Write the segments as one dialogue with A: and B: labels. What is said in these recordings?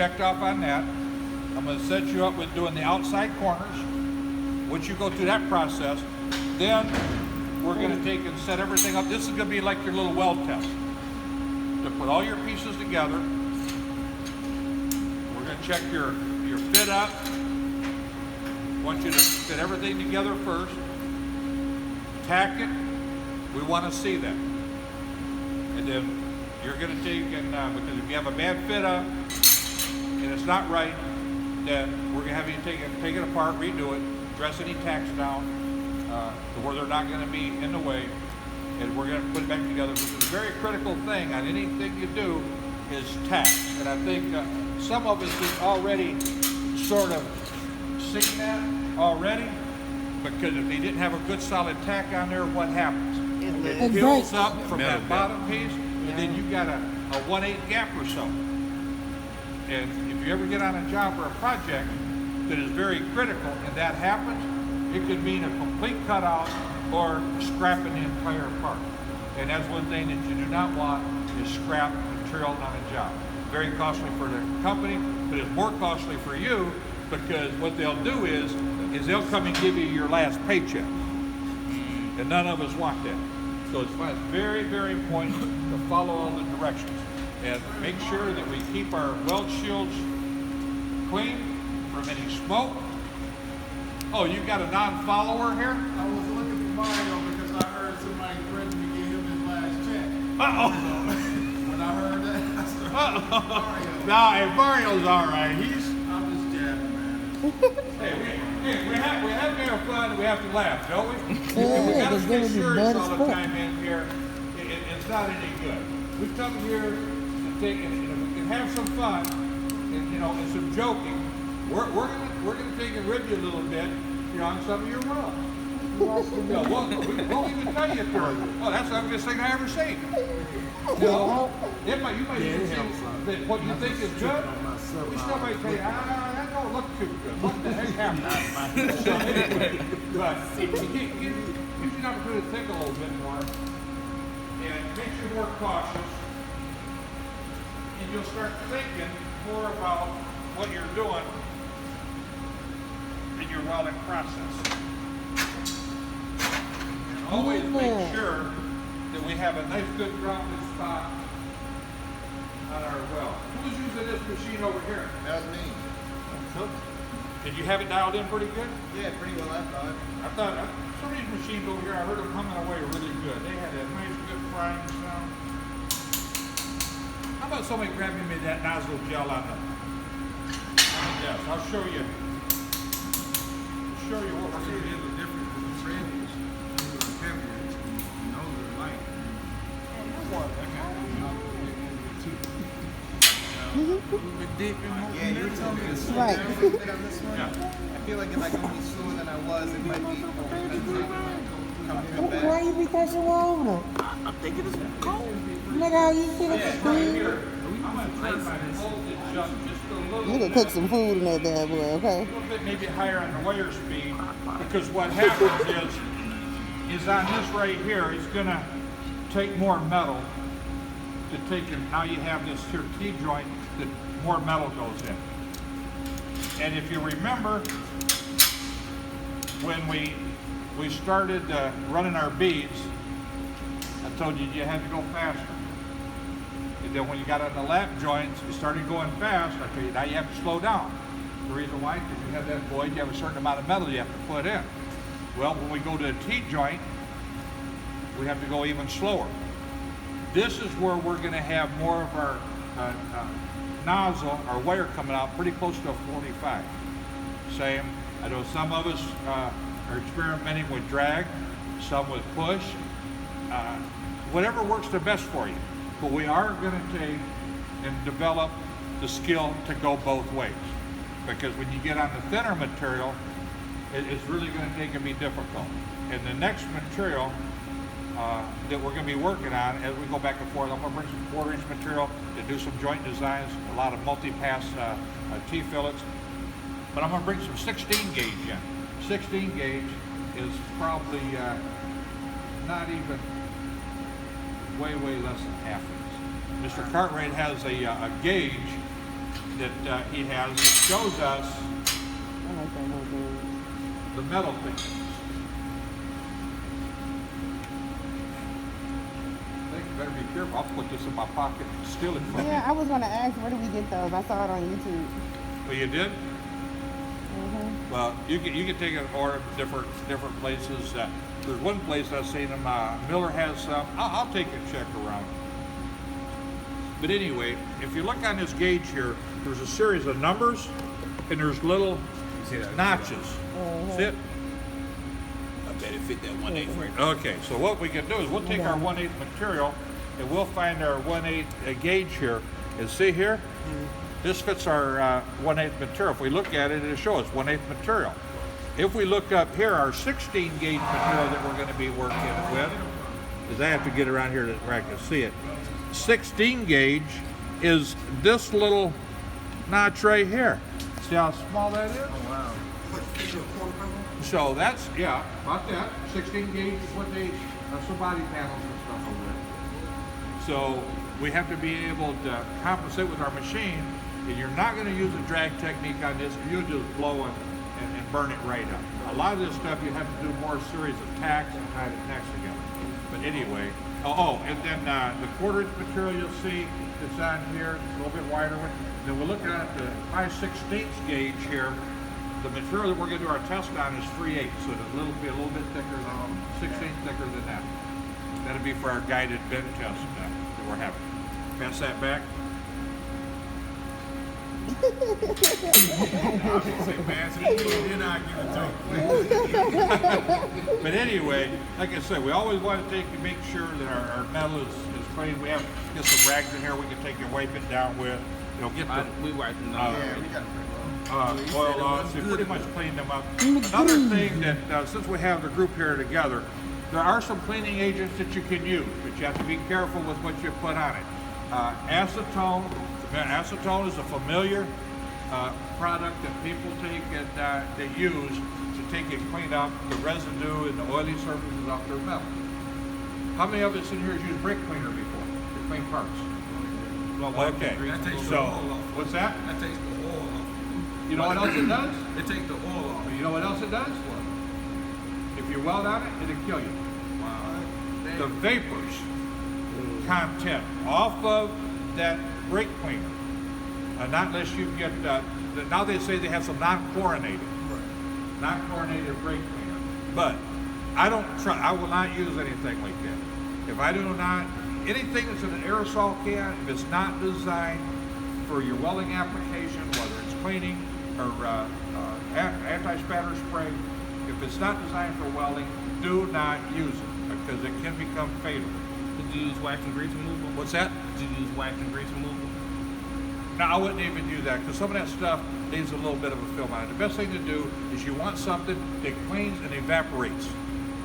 A: checked off on that. I'm going to set you up with doing the outside corners. Once you go through that process, then we're going to take and set everything up. This is going to be like your little weld test. To put all your pieces together. We're going to check your fit up. I want you to fit everything together first. Tack it. We want to see that. And then you're going to take and, because if you have a bad fit up and it's not right, then we're going to have you take it apart, redo it, dress any tacks down to where they're not going to be in the way. And we're going to put it back together. Because a very critical thing on anything you do is tack. And I think some of us have already sort of seen that already. Because if they didn't have a good solid tack on there, what happens? It peels up from that bottom piece, and then you got a 1/8 gap or so. And if you ever get on a job or a project that is very critical and that happens, it could mean a complete cutout or scrapping the entire part. And that's one thing that you do not want is scrap material on a job. Very costly for the company, but it's more costly for you because what they'll do is they'll come and give you your last paycheck. And none of us want that. So it's very, very important to follow all the directions and make sure that we keep our weld shields clean from any smoke. Oh, you got a non-follower here?
B: I was looking for Mario because I heard somebody threatened to give him his last check.
A: Uh-oh.
B: So, when I heard that, I started Mario.
A: Nah, hey, Mario's all right.
B: I'm just jabbing, man.
A: Hey, we have to have fun and we have to laugh, don't we?
C: Yeah,
A: We got to
C: it's
A: stay
C: gonna be
A: serious
C: fun
A: all
C: as
A: the
C: fuck.
A: time in here. It's not any good. We come here to take and if we can have some fun and some joking. We're gonna take and rib you a little bit, on some of your runs. We won't even tell you if you're. Oh, that's the ugliest thing I ever seen. You might even think that what you think is good. We still might tell you, that don't look too good. What the heck happened? So anyway, but it gives you an opportunity to think a little bit more, and it makes you more cautious, and you'll start thinking more about what you're doing in your welding process. And always make sure that we have a nice, good grounded spot on our weld. Who's using this machine over here?
B: That was me.
A: Did you have it dialed in pretty good?
B: Yeah, pretty well, I thought.
A: I thought some of these machines over here, I heard them humming away really good. They had a nice, good frying sound. How about somebody grabbing me that nozzle gel on the? Yes, I'll show you. Show you what we're
B: See,
A: doing.
B: there's a difference with the Randy's. These are heavier, and those are light. Yeah, you were telling me to slow
C: Right.
B: down a little bit on this one.
A: Yeah.
B: I feel like if I go any slower than I was, it might be coming back.
C: Why you be touching water?
D: I'm thinking it's cold.
C: Nigga, you see the
A: Right
C: screen?
A: here, I'm gonna turn my voltage up just a little
C: You can
A: bit.
C: cook some food in that bad boy, okay?
A: A little bit maybe higher on the wire speed, because what happens is on this right here, it's gonna take more metal to take it. Now you have this here T-joint that more metal goes in. And if you remember, when we started running our beads, I told you had to go faster. And then when you got on the lap joints, you started going fast. I tell you, now you have to slow down. The reason why, because you have that void, you have a certain amount of metal you have to put in. Well, when we go to a T-joint, we have to go even slower. This is where we're going to have more of our nozzle, our wire coming out pretty close to a 45. Same, I know some of us are experimenting with drag, some with push, whatever works the best for you. But we are going to take and develop the skill to go both ways. Because when you get on the thinner material, it's really going to take and be difficult. And the next material that we're going to be working on as we go back and forth, I'm going to bring some 1/4-inch material to do some joint designs, a lot of multi-pass T-fillets. But I'm going to bring some 16 gauge in. 16 gauge is probably not even way less than half inch. Mr. Cartwright has a gauge that he has that shows us
C: I like that little dude.
A: the metal things. I think you better be careful. I'll put this in my pocket and steal it from
C: Yeah,
A: you.
C: I was gonna ask, where do we get those? I saw it on YouTube.
A: Well, you did?
C: Mm-hmm.
A: Well, you can take it or different places. There's one place I've seen them. Miller has some. I'll take a check around. But anyway, if you look on this gauge here, there's a series of numbers, and there's little notches. See it?
D: I bet it fit that 1/8 right
A: Okay, so what we can do is we'll take our 1/8 material, and we'll find our 1/8 gauge here. And see here, this fits our 1/8 material. If we look at it, it'll show us 1/8 material. If we look up here, our 16 gauge material that we're going to be working with, is I have to get around here where I can see it. 16 gauge is this little notch right here. See how small that is? So that's, yeah, about that. 16 gauge is what they, some body panels and stuff over there. So we have to be able to compensate with our machine, and you're not going to use a drag technique on this. You'll just blow it and burn it right up. A lot of this stuff you have to do more series of tacks and tie the tacks together. But anyway, and then the 1/4 inch material you'll see that's on here, it's a little bit wider one. Then we're looking at the 5/16 gauge here. The material that we're going to do our test on is 3/8, so it'll be a little bit thicker than 16 thicker than that. That'll be for our guided bend test that we're having. Pass that back. But anyway, like I said, we always want to make sure that our metal is clean. We have get some rags in here we can take and wipe it down with. Get the
D: We wiped them
B: Yeah,
D: down.
B: we got it pretty well.
A: oil on, so we pretty much clean them up. Another thing that, since we have the group here together, there are some cleaning agents that you can use, but you have to be careful with what you put on it. Acetone. Acetone is a familiar product that people take and they use to take and clean up the residue and the oily surfaces off their metal. How many of us in here has used brake cleaner before to clean parts? Okay, so what's that?
E: That takes the oil off.
A: You know what else it does?
E: It takes the oil off.
A: You know what else it does? If you weld on it, it'll kill you. The vapors content off of that brake cleaner, not unless you get, now they say they have some non-chlorinated brake cleaner. But I will not use anything like that. If I do not, anything that's in an aerosol can, if it's not designed for your welding application, whether it's cleaning or anti-spatter spray, if it's not designed for welding, do not use it because it can become fatal.
D: Did you use wax and grease removal?
A: What's that?
D: Did you use wax and grease removal?
A: No, I wouldn't even do that because some of that stuff leaves a little bit of a film on it. The best thing to do is you want something that cleans and evaporates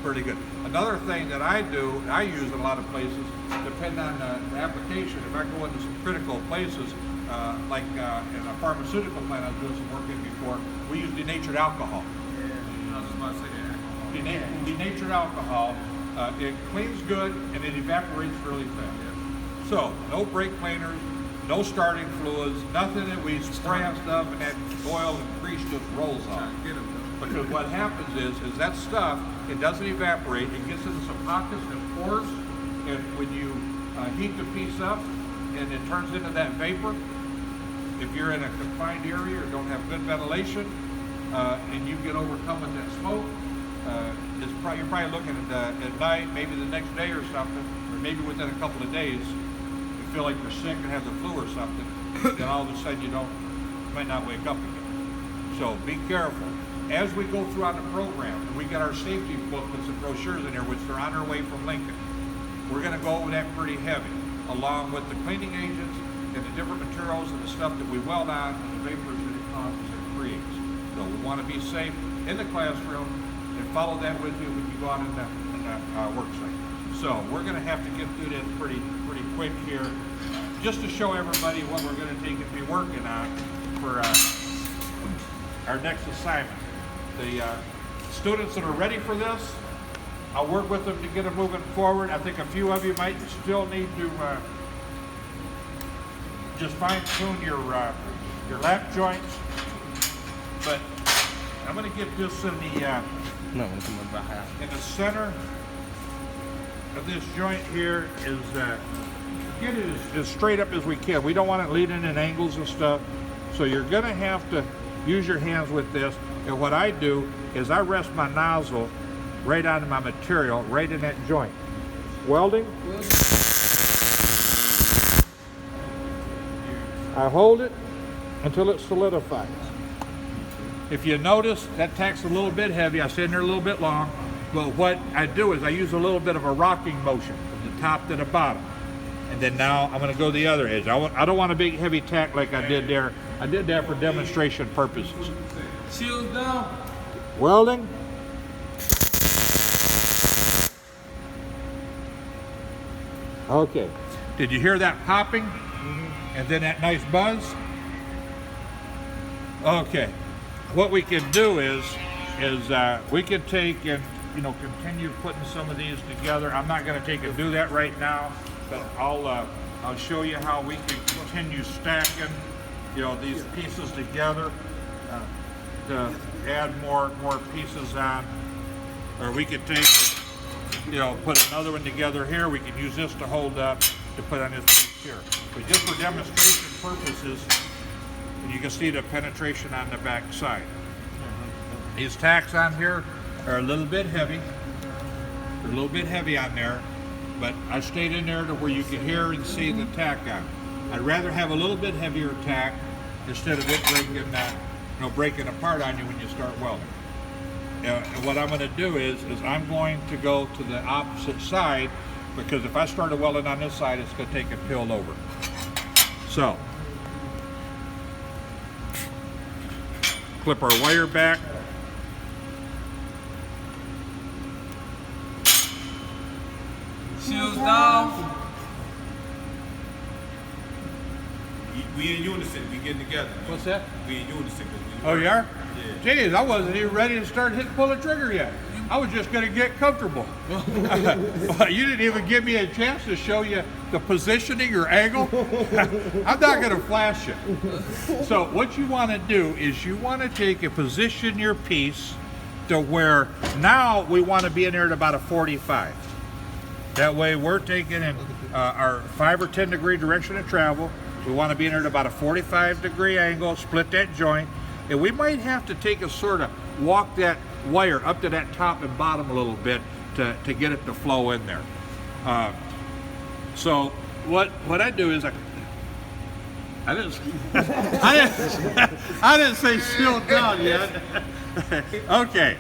A: pretty good. Another thing that I use in a lot of places, depending on the application. If I go into some critical places, like in a pharmaceutical plant I was doing some work in before, we use denatured alcohol.
E: Yeah, I was just about to say that.
A: Denatured alcohol, it cleans good and it evaporates really fast. So, no brake cleaners, no starting fluids, nothing that we spray on stuff and that oil and grease just rolls off.
E: Get them.
A: Because what happens is that stuff, it doesn't evaporate, it gets into some pockets and pores, and when you heat the piece up and it turns into that vapor, if you're in a confined area or don't have good ventilation, and you get overcome with that smoke, you're probably looking at night, maybe the next day or something, or maybe within a couple of days, you feel like you're sick and have the flu or something, then all of a sudden you might not wake up again. So be careful. As we go throughout the program, and we got our safety booklets and brochures in here, which they're on their way from Lincoln, we're going to go over that pretty heavy, along with the cleaning agents and the different materials and the stuff that we weld on and the vapors that it causes and creates. So we want to be safe in the classroom and follow that with you when you go out in the work site. So we're going to have to get through this pretty quick here, just to show everybody what we're going to take and be working on for our next assignment. The students that are ready for this, I'll work with them to get them moving forward. I think a few of you might still need to just fine-tune your your lap joints. But I'm gonna get this in the
D: No, I'm coming behind.
A: in the center of this joint here is get it as straight up as we can. We don't want it leaning in angles and stuff. So you're gonna have to use your hands with this. And what I do is I rest my nozzle right onto my material, right in that joint. Welding. I hold it until it solidifies. If you notice, that tack's a little bit heavy. I sit in there a little bit long. But what I do is I use a little bit of a rocking motion from the top to the bottom. And then now I'm going to go the other edge. I don't want a big heavy tack like I did there. I did that for demonstration purposes.
E: Shields down.
A: Welding. Okay. Did you hear that popping? And then that nice buzz? Okay. What we can do is we can take and continue putting some of these together. I'm not going to take and do that right now, but I'll show you how we can continue stacking these pieces together to add more pieces on. Or we could take put another one together here. We can use this to hold up to put on this piece here. But just for demonstration purposes, and you can see the penetration on the back side. These tacks on here are a little bit heavy. They're a little bit heavy on there, but I stayed in there to where you can hear and see the tack on. I'd rather have a little bit heavier tack instead of it breaking apart on you when you start welding. And what I'm going to do is I'm going to go to the opposite side, because if I started welding on this side, it's going to take it peeled over. So, clip our wire back.
E: Shields down. We in unison. We getting together.
A: What's that?
E: We in unison.
A: Oh, you are?
E: Yeah.
A: Jeez, I wasn't even ready to start pull the trigger yet. I was just going to get comfortable. You didn't even give me a chance to show you the positioning or angle. I'm not going to flash you. So what you want to do is you want to take and position your piece to where now we want to be in there at about a 45. That way we're taking in our 5 or 10 degree direction of travel. We want to be in there at about a 45 degree angle, split that joint. And we might have to take a sort of walk that wire up to that top and bottom a little bit to get it to flow in there. So what I do is I didn't say shield down yet. Okay,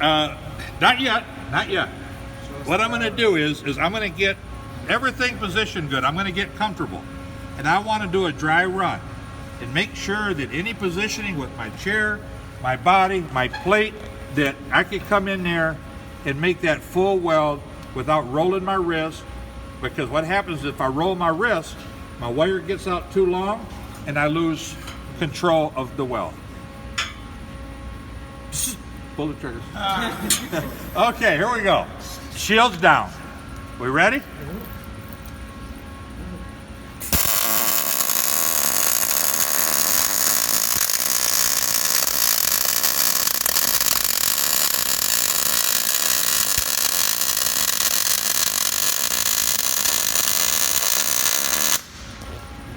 A: not yet. What I'm going to do is I'm going to get everything positioned good. I'm going to get comfortable, and I want to do a dry run and make sure that any positioning with my chair, my body, my plate, that I can come in there and make that full weld without rolling my wrist, because what happens if I roll my wrist, my wire gets out too long and I lose control of the weld. Pull the triggers. Okay, here we go. Shields down. We ready?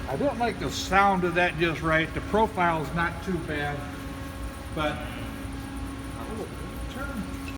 A: I don't like the sound of that just right. The profile's not too bad, but